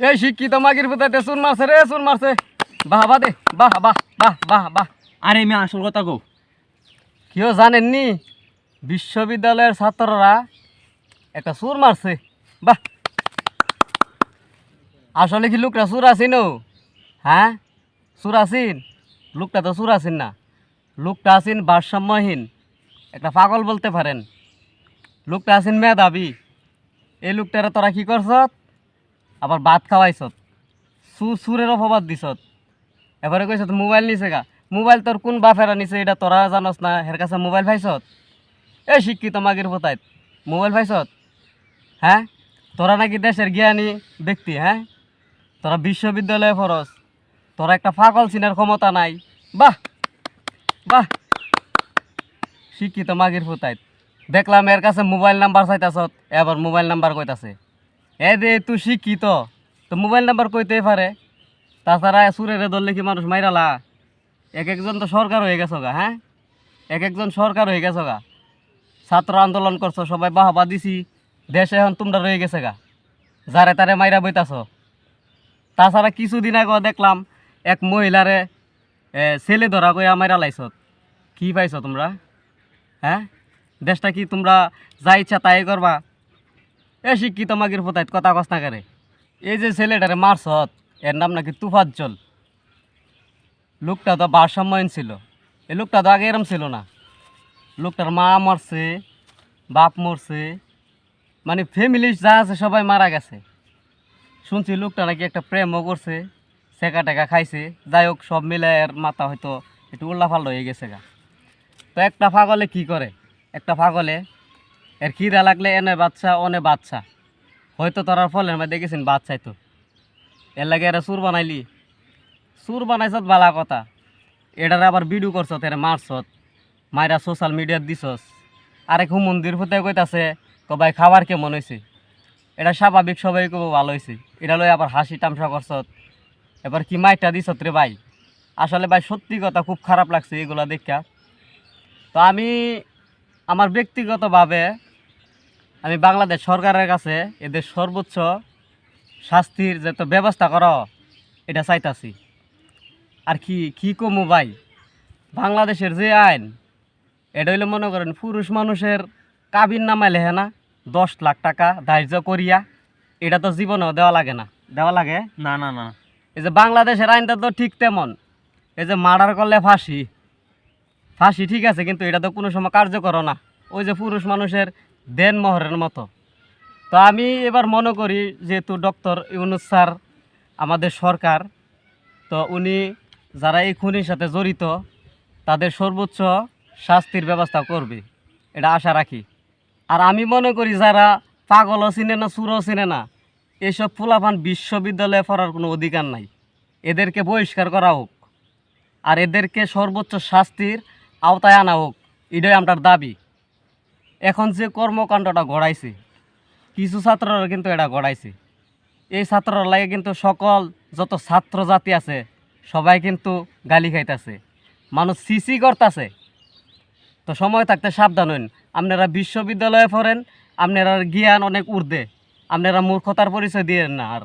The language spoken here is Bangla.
এই শিক্ষিত মাগির পুতাতে চুন মারছে রে, চুন মারছে। বাহ বাহ দে, বাহ বাহ বাহ বাহ বাহ। আরে আমি আসল কথা কও। কেউ জানেননি বিশ্ববিদ্যালয়ের ছাত্ররা একটা চুর মারছে। বাহ, আসলে কি লোকটা চুর আসিন? হ্যাঁ, চুর আসিন? লোকটা তো চুর আসিন না, লোকটা আসিন ভারসাম্যহীন, একটা পাগল বলতে পারেন। লোকটা আসিন মেধাবী। এই লোকটারে তোরা কি করছত? আবার ভাত খাওয়াইছত, সুরের অপবাদ দিছত। এবারে কইছত মোবাইল নিছে গা। মোবাইল তোর কোন বাপেরা নিছে এটা তোরা জানস না? হের কাছে মোবাইল পাইছত? এই শিক্ষিত মাগির পোতায় মোবাইল পাইছত? হ্যাঁ, তোরা নাকি দেশের জ্ঞানী ব্যক্তি। হ্যাঁ, তোরা বিশ্ববিদ্যালয়ে পড়স, তোরা একটা পাগল চিনার ক্ষমতা নাই। বাহ বাহ, শিক্ষিত মাগির পোতায় দেখলাম এর কাছে মোবাইল নাম্বার চাইতাছত, এবার মোবাইল নাম্বার কইতাছে। এ দে তুই শিক্ষিত, তো মোবাইল নাম্বার কইতেই পারে। তাছাড়া সুরেরে ধরলে কি মানুষ মাইরালা? এক একজন তো সরকার হয়ে গেছো গা। হ্যাঁ, এক একজন সরকার হয়ে গেছো গা। ছাত্র আন্দোলন করছো, সবাই বাহবা দিছি, দেশে এখন তোমরা রয়ে গেছে গা, যারে তারে মাইরা বইতাছ। তাছাড়া কিছুদিন আগে দেখলাম এক মহিলারে ছেলে ধরা কইয়া মাইরা লাইছত। কি পাইছো তোমরা? হ্যাঁ, দেশটা কি তোমরা যা ইচ্ছা তাই করবা? এ শিক্ষিত মাগির পোতায় কথা কস না করে। এই যে ছেলেটারে মারছত, এর নাম নাকি তুফাজ্জল। লোকটা তো ভারসাম্যহীন ছিল। এই লোকটা তো আগে এরম ছিল না। লোকটার মা মরছে, বাপ মরছে, মানে ফ্যামিলি যা আছে সবাই মারা গেছে। শুনছি লোকটা নাকি একটা প্রেমও করছে, সেকা টেকা খাইছে। যাই হোক, সব মিলে এর মাথা হয়তো একটু উল্লাফাল্লা হয়ে গেছে গা। তো একটা পাগলে কি করে? একটা পাগলে এর খিদা লাগলে এনে বাচ্চা অনে বাচ্চা, হয়তো তোরার ফলের মধ্যে দেখেছেন বাচ্চাই তো এর লাগে এরা সুর বানাইলি। সুর বানাইছত বালা কথা, এটারে আবার ভিডিও করছত, এর মারছত, মাইরা সোশ্যাল মিডিয়াত দিছস। আরেক মন্দির হতে কইতাছে ভাই খাবার কেমন হয়েছে? এটা স্বাভাবিক, সবাই কব ভালো হয়েছে। এটা লই আবার হাসি তামসা করছত। এবার কি মাইটা দিছত রে ভাই। আসলে ভাই সত্যি কথা খুব খারাপ লাগছে এগুলা দেখা। তো আমি আমার ব্যক্তিগতভাবে আমি বাংলাদেশ সরকারের কাছে এদের সর্বোচ্চ শাস্তির যে তো ব্যবস্থা করো, এটা চাইতাছি। আর কি কি কমু ভাই, বাংলাদেশের যে আইন, এটা হইলে মনে করেন পুরুষ মানুষের কাবিন নামায় লেহে না 10 লাখ টাকা ধার্য করিয়া, এটা তো জীবনেও দেওয়া লাগে না। দেওয়া লাগে না না না, এই যে বাংলাদেশের আইনটা তো ঠিক তেমন। এই যে মার্ডার করলে ফাঁসি, ফাঁসি ঠিক আছে, কিন্তু এটা তো কোনো সময় কার্যকর না। ওই যে পুরুষ মানুষের দেন মোহরের মতো। তো আমি এবার মনে করি যেহেতু ডক্টর ইউনূস স্যার আমাদের সরকার, তো উনি যারা এই খুনির সাথে জড়িত তাদের সর্বোচ্চ শাস্তির ব্যবস্থা করবে, এটা আশা রাখি। আর আমি মনে করি যারা পাগলও চিনে না, চুরও চিনে না, এইসব ফুলাফান বিশ্ববিদ্যালয়ে পড়ার কোনো অধিকার নাই। এদেরকে বহিষ্কার করা হোক, আর এদেরকে সর্বোচ্চ শাস্তির আওতায় আনা হোক, এটাই আমার দাবি। এখন যে কর্মকাণ্ডটা গড়াইছে, কিছু ছাত্ররা কিন্তু এটা গড়াইছে। এই ছাত্ররা লাগে কিন্তু সকল যত ছাত্র জাতি আছে সবাই কিন্তু গালি খাইতেছে, মানুষ সিসি করতেছে। তো সময় থাকতে সাবধান হইন। আপনারা বিশ্ববিদ্যালয়ে পড়েন, আপনারা জ্ঞান অনেক ঊর্ধ্বে, আপনারা মূর্খতার পরিচয় দিয়েন না। আর